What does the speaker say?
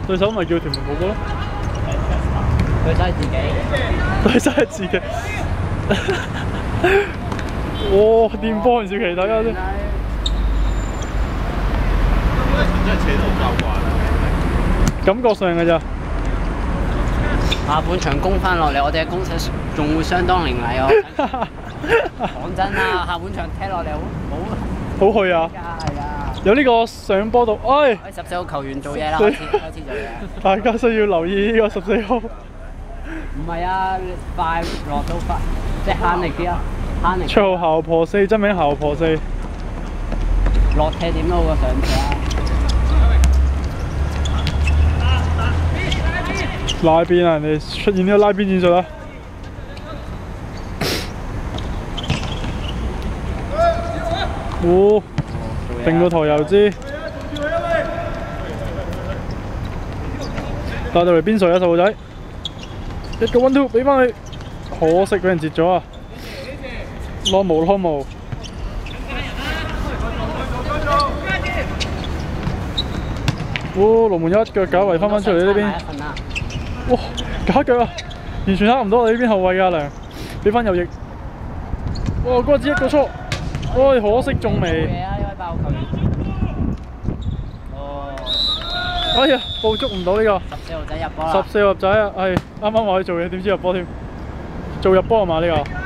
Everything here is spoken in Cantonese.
對手咪叫屯門寶寶咯。對晒自己。對晒自己。哇！電波唔少奇，大家先。真係扯到夠慣。感覺上嘅咋。下半場攻翻落嚟，我哋嘅攻勢仲會相當凌厲喎。講真啦，下半場踢落嚟好去啊！係啊。有呢個上波度，哎！14號球員做嘢啦，開始做嘢。大家需要留意呢個14號。唔係啊，快落到快，即係慳力啲啊，慳力。綽號姣婆4，真名姣婆4。落踢點都好過上踢啊！拉邊啊！人哋出現呢個拉邊戰術啦。哦，定個台油脂。帶到嚟邊水啊，細路仔！一個 1-2 俾翻佢，可惜俾人截咗啊！攞毛。哦，龍門一腳搞圍翻出嚟呢邊。哇！假腳啊！完全呃唔到我哋呢邊後衞㗎梁，俾翻右翼。哇！嗰支一個錯，唉，可惜中未。哎呀，捕捉唔到呢個。14號仔入波啦。14號仔啊，係啱啱話去做嘢，點知入波添？做入波係嘛呢個？